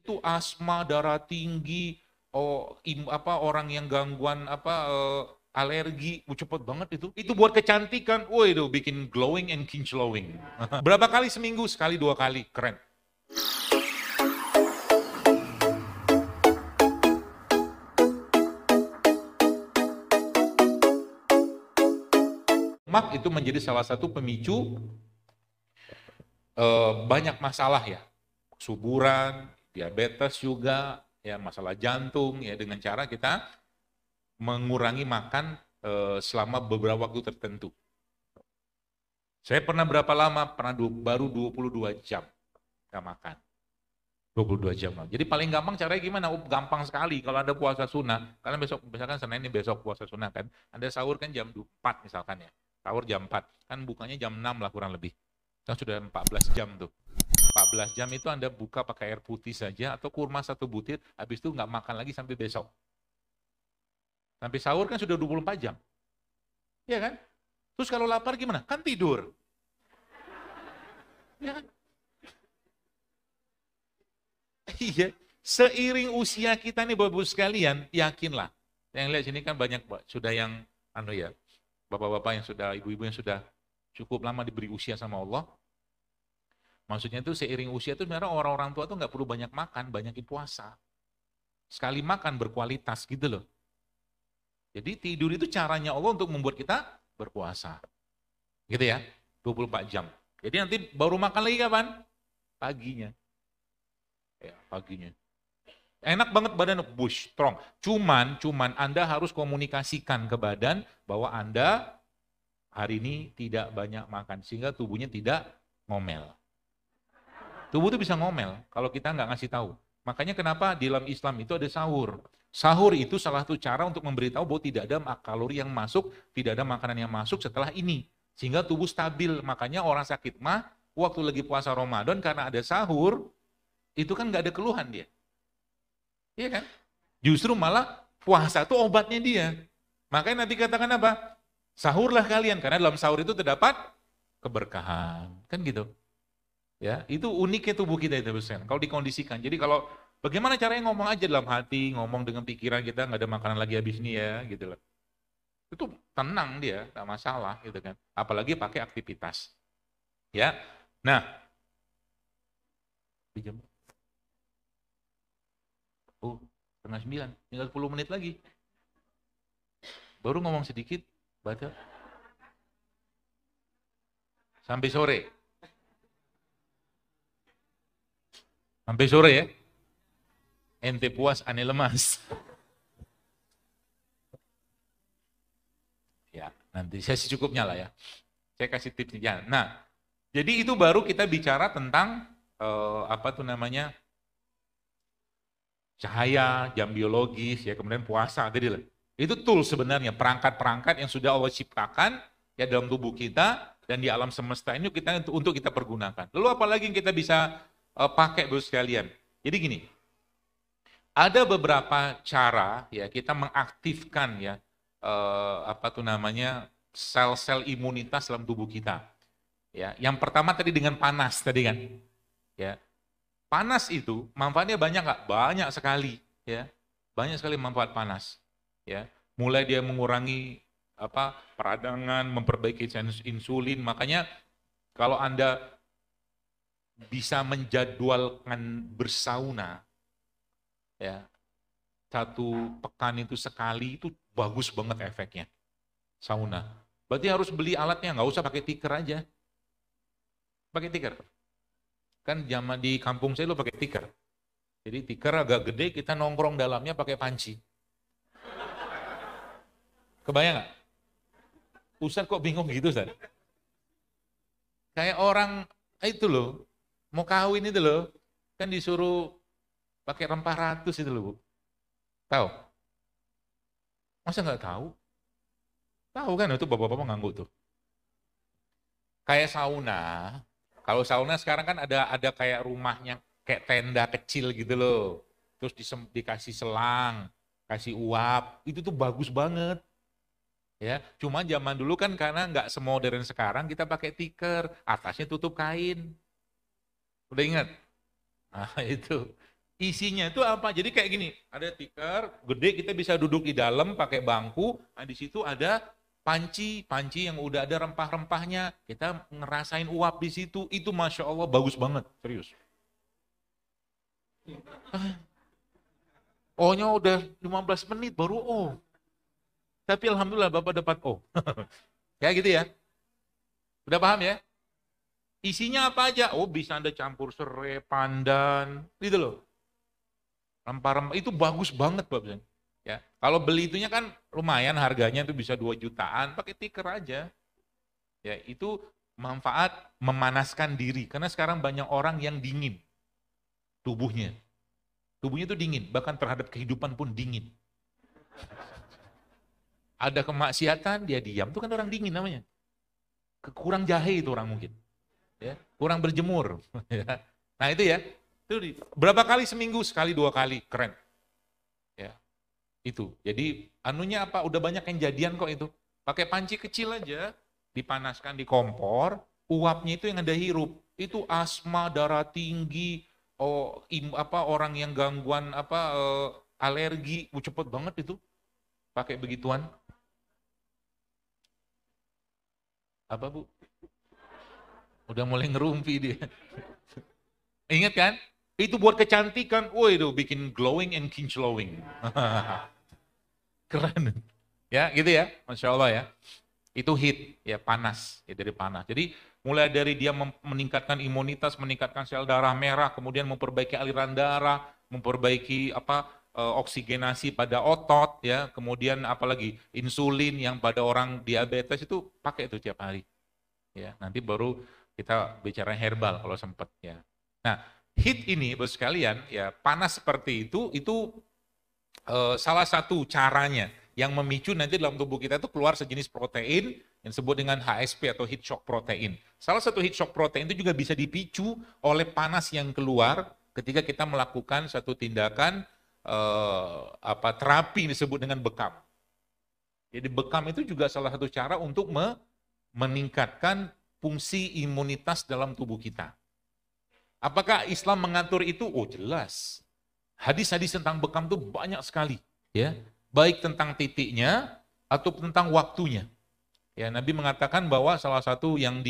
itu asma, darah tinggi, orang yang gangguan alergi, cepet banget itu. Itu buat kecantikan, wah itu bikin glowing and kinclowing. Berapa kali seminggu? Sekali, 2 kali, keren. Lemak itu menjadi salah satu pemicu banyak masalah ya, suburan, diabetes juga, ya masalah jantung ya dengan cara kita mengurangi makan selama beberapa waktu tertentu. Saya pernah berapa lama? Baru 22 jam nggak makan. 22 jam. Jadi paling gampang caranya gimana? Gampang sekali kalau Anda puasa sunnah. Karena besok, misalkan Senin ini besok puasa sunnah kan. Anda sahur kan jam 4 misalkan ya. Sahur jam 4. Kan bukanya jam 6 lah kurang lebih. Kan sudah 14 jam tuh. 14 jam itu Anda buka pakai air putih saja atau kurma 1 butir. Habis itu nggak makan lagi sampai besok. Sampai sahur kan sudah 24 jam. Iya kan? Terus kalau lapar gimana? Kan tidur. Ya kan? Iya. Seiring usia kita nih Bapak-Ibu sekalian, yakinlah. Yang lihat sini kan banyak sudah yang bapak-bapak yang sudah, ibu-ibu yang sudah cukup lama diberi usia sama Allah. Maksudnya itu seiring usia itu sebenarnya orang-orang tua tuh nggak perlu banyak makan, banyakin puasa. Sekali makan berkualitas gitu loh. Jadi tidur itu caranya Allah untuk membuat kita berpuasa. Gitu ya, 24 jam. Jadi nanti baru makan lagi kapan? Paginya. Ya, paginya. Enak banget badan, bush, strong. Cuman Anda harus komunikasikan ke badan bahwa Anda hari ini tidak banyak makan. Sehingga tubuhnya tidak ngomel. Tubuh itu bisa ngomel kalau kita nggak ngasih tahu. Makanya kenapa di dalam Islam itu ada sahur. Sahur itu salah satu cara untuk memberitahu bahwa tidak ada kalori yang masuk, tidak ada makanan yang masuk setelah ini. Sehingga tubuh stabil. Makanya orang sakit mah waktu lagi puasa Ramadan karena ada sahur, itu kan nggak ada keluhan dia. Iya kan? Justru malah puasa itu obatnya dia. Makanya nanti katakan apa? Sahurlah kalian, karena dalam sahur itu terdapat keberkahan. Kan gitu. Ya, itu uniknya tubuh kita itu besar. Kalau dikondisikan. Jadi kalau bagaimana caranya ngomong aja dalam hati, ngomong dengan pikiran kita, nggak ada makanan lagi habis ini ya, gitu loh. Itu tenang dia, nggak masalah gitu kan. Apalagi pakai aktivitas. Ya. Nah, oh, 8:30, tinggal 10 menit lagi. Baru ngomong sedikit, baca. Sampai sore. Sampai sore ya. Ente puas, aneh lemas. Ya, nanti saya secukupnya lah ya. Saya kasih tipsnya. Nah, jadi itu baru kita bicara tentang cahaya, jam biologis, ya kemudian puasa tadi lah. Itu tool sebenarnya, perangkat-perangkat yang sudah Allah ciptakan ya dalam tubuh kita dan di alam semesta ini untuk kita pergunakan. Lalu apalagi yang kita bisa pakai Bapak sekalian. Jadi gini, ada beberapa cara ya kita mengaktifkan ya sel-sel imunitas dalam tubuh kita. Ya, yang pertama tadi dengan panas tadi kan. Ya. Panas itu manfaatnya banyak nggak? Banyak sekali, ya. Banyak sekali manfaat panas. Ya. Mulai dia mengurangi peradangan, memperbaiki insulin. Makanya kalau Anda bisa menjadwalkan bersauna, ya, 1 pekan itu sekali itu bagus banget efeknya. Sauna. Berarti harus beli alatnya, nggak usah pakai tikar aja. Pakai tikar. Kan zaman di kampung saya lo pakai tikar. Jadi tikar agak gede, kita nongkrong dalamnya pakai panci. Kebayang nggak? Ustaz kok bingung gitu, Ustaz? Kayak orang itu loh, mau kawin itu loh, kan disuruh pakai rempah ratus itu loh, Bu. Tahu? Masa nggak tahu? Tahu kan itu bapak-bapak nganggu tuh. Kayak sauna. Kalau sauna sekarang kan ada kayak rumahnya, kayak tenda kecil gitu loh. Terus dikasih selang, kasih uap, itu tuh bagus banget. Ya, cuma zaman dulu kan karena nggak semodern sekarang kita pakai tikar, atasnya tutup kain. Udah ingat? Nah, itu. Isinya itu apa? Jadi kayak gini, ada tikar gede, kita bisa duduk di dalam pakai bangku. Nah, di situ ada panci yang udah ada rempah-rempahnya. Kita ngerasain uap di situ. Itu Masya Allah bagus banget, serius. Oh-nya udah 15 menit baru oh. Tapi Alhamdulillah Bapak dapat oh. Kayak gitu ya. Udah paham ya? Isinya apa aja? Oh, bisa Anda campur serai, pandan, gitu loh. Rempah-rempah itu bagus banget, Bapak. Ya, kalau beli itunya kan lumayan harganya itu bisa 2 jutaan, pakai tikar aja. Ya, itu manfaat memanaskan diri karena sekarang banyak orang yang dingin tubuhnya. Tubuhnya itu dingin, bahkan terhadap kehidupan pun dingin. Ada kemaksiatan, dia diam, itu kan orang dingin namanya. Kurang jahe itu orang mungkin. Ya, kurang berjemur. Ya. Nah itu ya, itu berapa kali seminggu? Sekali 2 kali, keren. Ya, itu. Jadi anunya apa? Udah banyak yang jadian kok itu. Pakai panci kecil aja, dipanaskan di kompor, uapnya itu yang ada hirup. Itu asma, darah tinggi, orang yang gangguan alergi, cepet banget itu. Pakai begituan. Apa Bu? Udah mulai ngerumpi dia. Ingat kan? Itu buat kecantikan. Oh itu bikin glowing and kinclowing. Keren. Ya gitu ya. Masya Allah ya. Itu heat, ya panas. Ya dari panas. Jadi mulai dari dia meningkatkan imunitas, meningkatkan sel darah merah, kemudian memperbaiki aliran darah, memperbaiki oksigenasi pada otot, ya. Kemudian apalagi insulin yang pada orang diabetes itu pakai itu tiap hari. Ya, nanti baru kita bicara herbal kalau sempat ya. Nah, heat ini Bos sekalian ya, panas seperti itu salah satu caranya yang memicu nanti dalam tubuh kita itu keluar sejenis protein yang disebut dengan HSP atau heat shock protein. Salah satu heat shock protein itu juga bisa dipicu oleh panas yang keluar ketika kita melakukan satu tindakan terapi disebut dengan bekam. Jadi bekam itu juga salah satu cara untuk meningkatkan fungsi imunitas dalam tubuh kita. Apakah Islam mengatur itu? Oh jelas. Hadis-hadis tentang bekam itu banyak sekali, ya. Baik tentang titiknya atau tentang waktunya. Ya, Nabi mengatakan bahwa salah satu yang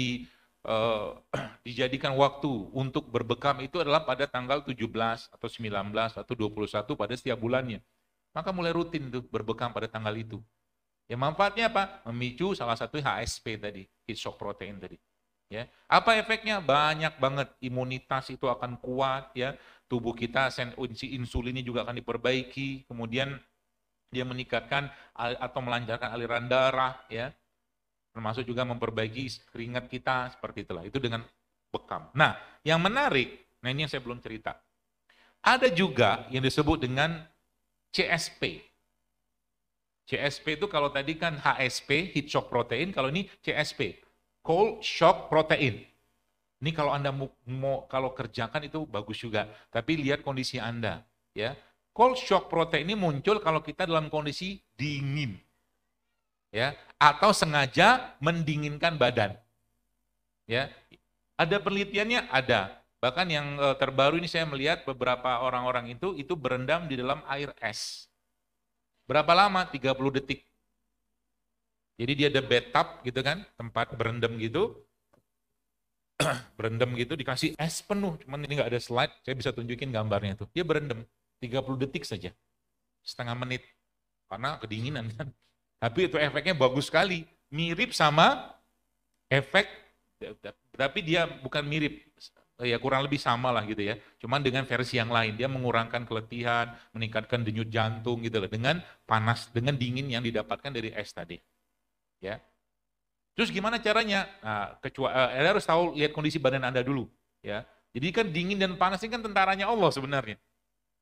dijadikan waktu untuk berbekam itu adalah pada tanggal 17 atau 19 atau 21 pada setiap bulannya. Maka mulai rutin tuh berbekam pada tanggal itu. Ya manfaatnya apa? Memicu salah satu HSP tadi, heat shock protein tadi. Ya, apa efeknya? Banyak banget. Imunitas itu akan kuat, ya. Tubuh kita insulinnya juga akan diperbaiki. Kemudian dia meningkatkan atau melancarkan aliran darah, ya. Termasuk juga memperbaiki keringat kita seperti itulah. Itu dengan bekam. Nah, yang menarik, nah ini yang saya belum cerita. Ada juga yang disebut dengan CSP. CSP itu kalau tadi kan HSP, heat shock protein, kalau ini CSP, cold shock protein. Ini kalau Anda kalau kerjakan itu bagus juga, tapi lihat kondisi Anda, ya. Cold shock protein ini muncul kalau kita dalam kondisi dingin, ya, atau sengaja mendinginkan badan, ya. Ada penelitiannya, ada. Bahkan yang terbaru ini saya melihat beberapa orang-orang itu berendam di dalam air es. Berapa lama? 30 detik. Jadi dia ada bathtub gitu kan, tempat berendam gitu. Berendam gitu dikasih es penuh, cuman ini nggak ada slide, saya bisa tunjukin gambarnya tuh. Dia berendam 30 detik saja. Setengah menit. Karena kedinginan kan. Tapi itu efeknya bagus sekali. Mirip sama efek, tapi dia bukan mirip, ya kurang lebih sama lah gitu ya. Cuman dengan versi yang lain, dia mengurangkan keletihan, meningkatkan denyut jantung gitu loh, dengan panas, dengan dingin yang didapatkan dari es tadi. Ya. Terus gimana caranya? Nah, Anda harus tahu, lihat kondisi badan Anda dulu, ya. Jadi kan dingin dan panas ini kan tentaranya Allah sebenarnya.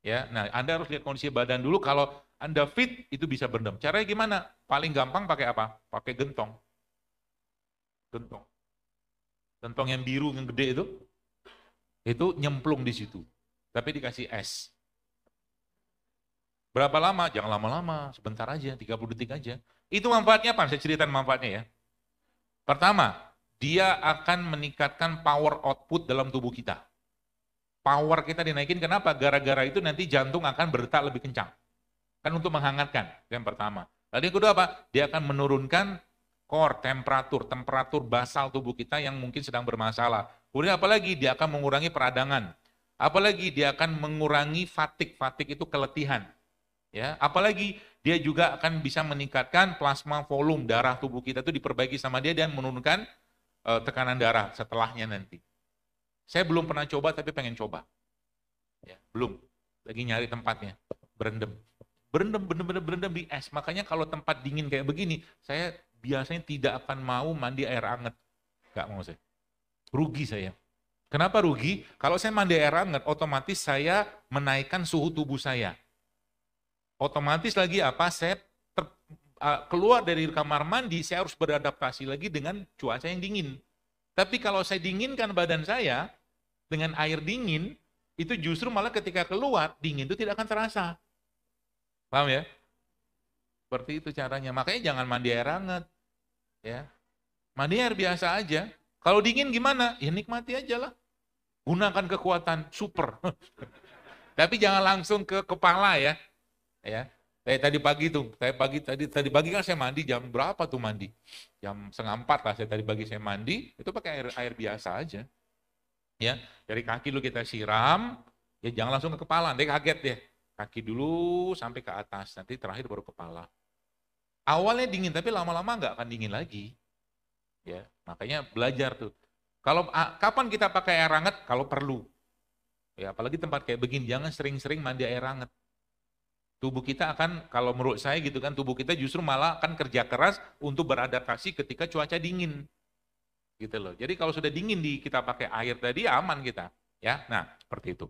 Ya, nah Anda harus lihat kondisi badan dulu. Kalau Anda fit itu bisa berendam. Caranya gimana? Paling gampang pakai apa? Pakai gentong. Gentong. Gentong yang biru yang gede itu nyemplung di situ. Tapi dikasih es. Berapa lama? Jangan lama-lama, sebentar aja, 30 detik aja. Itu manfaatnya apa? Saya ceritakan manfaatnya ya. Pertama, dia akan meningkatkan power output dalam tubuh kita. Power kita dinaikin, kenapa? Gara-gara itu nanti jantung akan berdetak lebih kencang. Kan untuk menghangatkan, yang pertama. Lalu yang kedua apa? Dia akan menurunkan core, temperatur basal tubuh kita yang mungkin sedang bermasalah. Kemudian apalagi? Dia akan mengurangi peradangan. Apalagi dia akan mengurangi fatigue itu keletihan. Ya, apalagi dia juga akan bisa meningkatkan plasma volume darah tubuh kita itu diperbaiki sama dia dan menurunkan tekanan darah setelahnya nanti. Saya belum pernah coba tapi pengen coba. Ya, belum. Lagi nyari tempatnya. Berendam. Bener-bener di es. Makanya kalau tempat dingin kayak begini, saya biasanya tidak akan mau mandi air hangat. Gak mau saya. Rugi saya. Kenapa rugi? Kalau saya mandi air hangat, otomatis saya menaikkan suhu tubuh saya. Otomatis lagi apa? Saya keluar dari kamar mandi, saya harus beradaptasi lagi dengan cuaca yang dingin. Tapi kalau saya dinginkan badan saya dengan air dingin, itu justru malah ketika keluar, dingin itu tidak akan terasa. Paham ya? Seperti itu caranya. Makanya jangan mandi air hangat. Ya. Mandi air biasa aja. Kalau dingin gimana? Ya nikmati aja lah. Gunakan kekuatan super. Tapi jangan langsung ke kepala ya. Ya. Tadi pagi tuh, tadi pagi kan saya mandi jam berapa tuh mandi? Jam 3:30 lah saya tadi pagi saya mandi, itu pakai air biasa aja. Ya, dari kaki lu kita siram, ya jangan langsung ke kepala, nanti kaget deh. Kaki dulu sampai ke atas, nanti terakhir baru kepala. Awalnya dingin, tapi lama-lama nggak akan dingin lagi. Ya, makanya belajar tuh. Kalau kapan kita pakai air hangat? Kalau perlu. Ya, apalagi tempat kayak begini, jangan sering-sering mandi air hangat. Tubuh kita akan, kalau menurut saya gitu kan, tubuh kita justru malah akan kerja keras untuk beradaptasi ketika cuaca dingin. Gitu loh. Jadi kalau sudah dingin kita pakai air tadi aman kita. Ya, nah seperti itu.